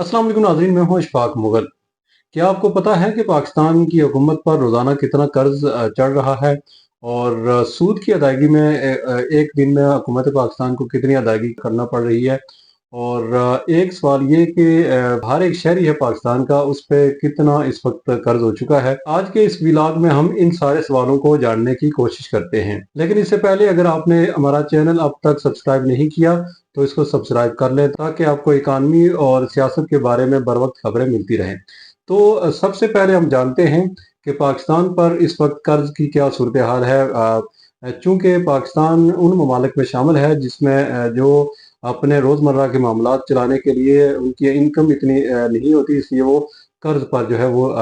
अस्सलाम वालेकुम नाज़रीन, मैं हूं अशफाक मुगल। क्या आपको पता है कि पाकिस्तान की हुकूमत पर रोज़ाना कितना कर्ज चढ़ रहा है और सूद की अदायगी में एक दिन में हुकूमत पाकिस्तान को कितनी अदायगी करना पड़ रही है। और एक सवाल ये कि हर एक शहरी है पाकिस्तान का, उस पे कितना इस वक्त कर्ज हो चुका है। आज के इस व्लॉग में हम इन सारे सवालों को जानने की कोशिश करते हैं, लेकिन इससे पहले अगर आपने हमारा चैनल अब तक सब्सक्राइब नहीं किया तो इसको सब्सक्राइब कर लें, ताकि आपको इकानमी और सियासत के बारे में बर वक्त खबरें मिलती रहें। तो सबसे पहले हम जानते हैं कि पाकिस्तान पर इस वक्त कर्ज की क्या सूरत हाल है। चूंकि पाकिस्तान उन ममालिक में शामिल है जिसमें जो अपने रोज़मर्रा के मामलात चलाने के लिए उनकी इनकम इतनी नहीं होती, इसलिए वो कर्ज पर जो है वो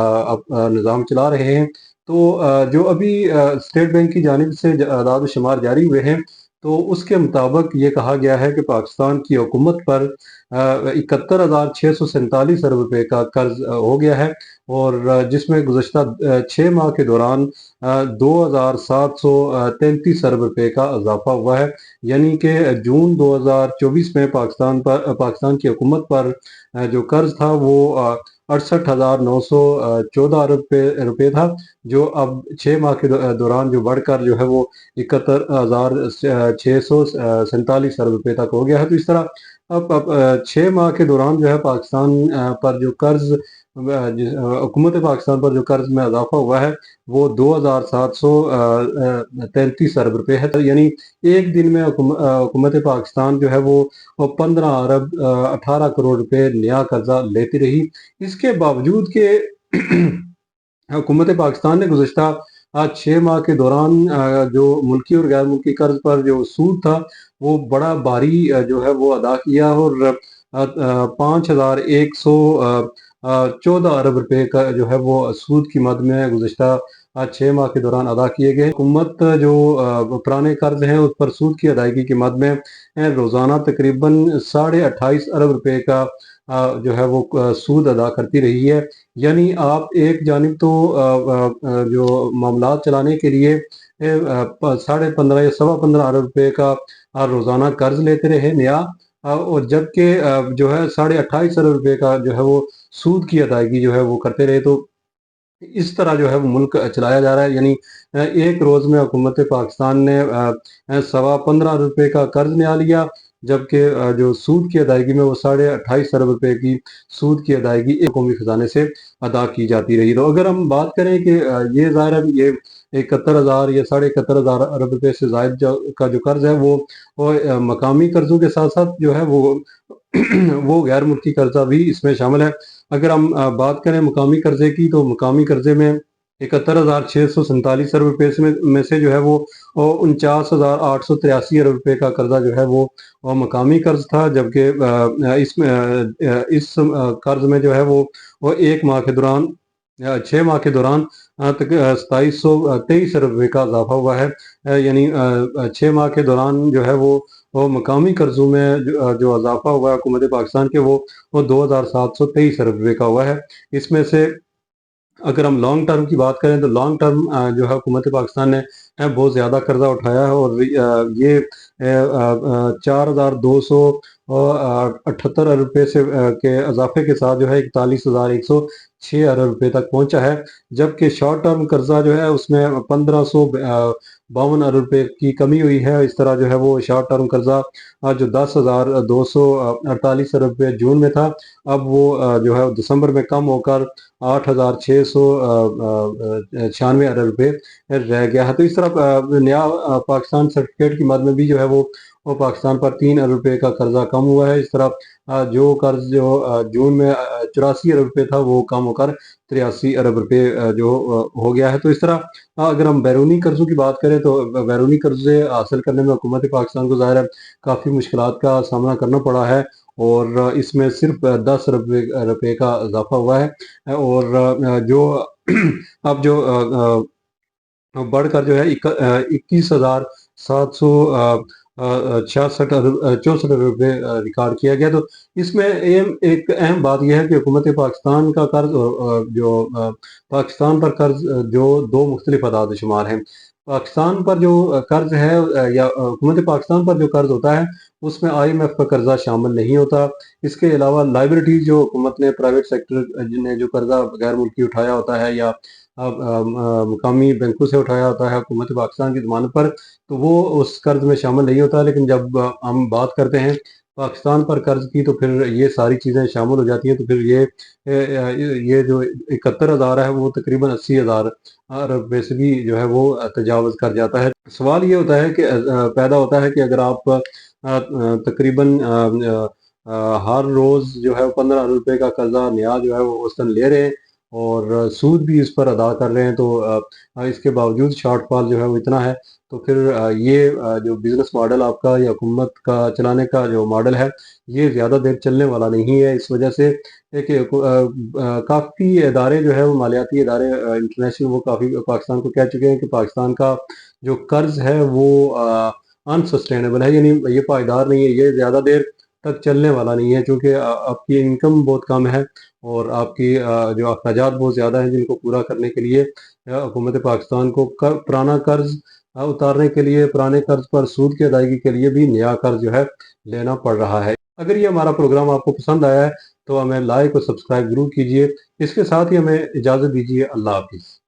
निज़ाम चला रहे हैं। तो जो अभी स्टेट बैंक की जानिब से आदाद शुमार जारी हुए हैं, तो उसके मुताबिक ये कहा गया है कि पाकिस्तान की हुकूमत पर 71,647 अरब रुपए का कर्ज हो गया है। और जिसमें गुज़श्ता 6 माह के दौरान 2,733 अरब रुपए का इजाफा हुआ है। यानी कि जून 2024 में पाकिस्तान की हुकूमत पर जो कर्ज था वो 68,914 अरब रुपये था, जो अब 6 माह के दौरान जो बढ़कर जो है वो 71,647 अरब रुपये तक हो गया है। तो इस तरह अब 6 माह के दौरान जो है पाकिस्तान पर जो कर्ज हुकूमत पाकिस्तान पर जो कर्ज में इजाफा हुआ है वो 2,733 अरब रुपये है। तो यानी एक दिन में हुकूमत पाकिस्तान जो है वो 15 अरब 18 करोड़ रुपए नया कर्जा लेती रही। इसके बावजूद के हुकूमत पाकिस्तान ने गुज़श्ता आज 6 माह के दौरान जो मुल्की और गैर मुल्की कर्ज पर जो सूद था वो बड़ा भारी जो है वो अदा किया। और 5,114 अरब रुपए का जो है वो सूद की मद में गुज़श्ता आज 6 माह के दौरान अदा किए गए। हुकूमत जो पुराने कर्ज हैं उस पर सूद की अदायगी की मद में रोज़ाना तकरीबन 28.5 अरब रुपए का जो है वो सूद अदा करती रही है। यानी आप एक जानिब तो जो मामलात चलाने के लिए 15.5 या 15.25 अरब रुपए का रोज़ाना कर्ज लेते रहे नया, और जबकि जो है 28.5 अरब रुपए का जो है वो सूद की अदायगी जो है वो करते रहे। तो इस तरह जो है वो मुल्क चलाया जा रहा है। यानी एक रोज़ में हुकूमत पाकिस्तान ने 15.25 रुपए का कर्ज नया लिया, जबकि जो सूद की अदायगी में वो 28.5 अरब रुपए की सूद की अदायगी एक कौमी खजाने से अदा की जाती रही। तो अगर हम बात करें कि ये ज़ाहिर है ये 71,000 या 71,500 अरब रुपए से ज़ायद का जो कर्ज है वो मकामी कर्जों के साथ साथ जो है वो वो गैर मुल्की कर्जा भी इसमें शामिल है। अगर हम बात करें मुकामी कर्जे की, तो मुकामी कर्जे में 71,647 अरब रुपये में से जो है वो 49,883 अरब रुपये का कर्जा जो है वो मकामी कर्ज था। जबकि इसमें इस कर्ज में जो है वो 1 माह के दौरान 6 माह के दौरान तक 2723 अरब रुपये का इजाफा हुआ है। यानी 6 माह के दौरान जो है वो मकामी कर्जों में जो इजाफा हुआ है हुकूमत पाकिस्तान के वो 2,723 अरब रुपये का हुआ है। इसमें से अगर हम लॉन्ग टर्म की बात करें तो लॉन्ग टर्म जो है हुकूमत पाकिस्तान ने बहुत ज़्यादा कर्जा उठाया है। और ये 4,278 अरब रुपये से के इजाफे के साथ जो है 41,106 अरब रुपये तक पहुंचा है। जबकि शॉर्ट टर्म कर्जा जो है उसमें 1,552 अरब रुपये की कमी हुई है। इस तरह जो है वो शॉर्ट टर्म कर्जा जो 10,248 अरब रुपये जून में था, अब वो जो है दिसंबर में कम होकर 8,696 अरब रुपये रह गया है। तो इस तरह नया पाकिस्तान सर्टिफिकेट की मद में भी जो है वो पाकिस्तान पर 3 अरब रुपये का कर्जा कम हुआ है। इस तरह जो कर्ज जो जून में 84 अरब रुपये था वो कम होकर 83 अरब रुपये जो हो गया है। तो इस तरह अगर हम बैरूनी कर्जों की बात करें तो बैरूनी कर्जे हासिल करने में हुकूमत पाकिस्तान को ज़ाहिर है काफ़ी मुश्किलात का सामना करना पड़ा है। और इसमें सिर्फ 10 रुपये का इजाफा हुआ है। और जो अब जो बढ़कर जो है 21,766 अरब 64 अरब रुपये रिकॉर्ड किया गया। तो इसमें एक अहम बात यह है कि हुकूमत पाकिस्तान का कर्ज और जो पाकिस्तान पर कर्ज जो दो मुख्तलिफ अदाद शुमार हैं। पाकिस्तान पर जो कर्ज है या हुकूमत पाकिस्तान पर जो कर्ज होता है उसमें IMF का कर्जा शामिल नहीं होता। इसके अलावा लाइबिलिटी जो हुकूमत ने प्राइवेट सेक्टर ने जो कर्जा गैर मुल्की उठाया होता है या मुकामी बैंकों से उठाया होता है हुकूमत पाकिस्तान की ज़मानत पर, तो वो उस कर्ज में शामिल नहीं होता। लेकिन जब हम बात करते हैं पाकिस्तान पर कर्ज की, तो फिर ये सारी चीज़ें शामिल हो जाती हैं। तो फिर ये जो 71,000 है वो तकरीबन 80,000 रुपये से भी जो है वो तजावज़ कर जाता है। सवाल ये होता है कि पैदा होता है कि अगर आप तकरीबन हर रोज़ जो है 15 रुपए का कर्जा नया जो है वो औसतन ले रहे हैं और सूद भी इस पर अदा कर रहे हैं, तो इसके बावजूद शॉर्टफॉल जो है वो इतना है। तो फिर ये जो बिज़नेस मॉडल आपका या हुकूमत का चलाने का जो मॉडल है, ये ज़्यादा देर चलने वाला नहीं है। इस वजह से काफ़ी इदारे जो है वो मालियाती इदारे इंटरनेशनल, वो काफ़ी पाकिस्तान को कह चुके हैं कि पाकिस्तान का जो कर्ज है वो अनसस्टेनेबल है, यानी ये पायदार नहीं है, ये ज़्यादा देर तक चलने वाला नहीं है, क्योंकि आपकी इनकम बहुत कम है और आपकी जो अखराजात बहुत ज़्यादा हैं, जिनको पूरा करने के लिए हुकूमत पाकिस्तान को पुराना कर्ज उतारने के लिए, पुराने कर्ज पर सूद की अदायगी के लिए भी नया कर्ज जो है लेना पड़ रहा है। अगर ये हमारा प्रोग्राम आपको पसंद आया है तो हमें लाइक और सब्सक्राइब ज़रूर कीजिए। इसके साथ ही हमें इजाज़त दीजिए। अल्लाह हाफ़िज़।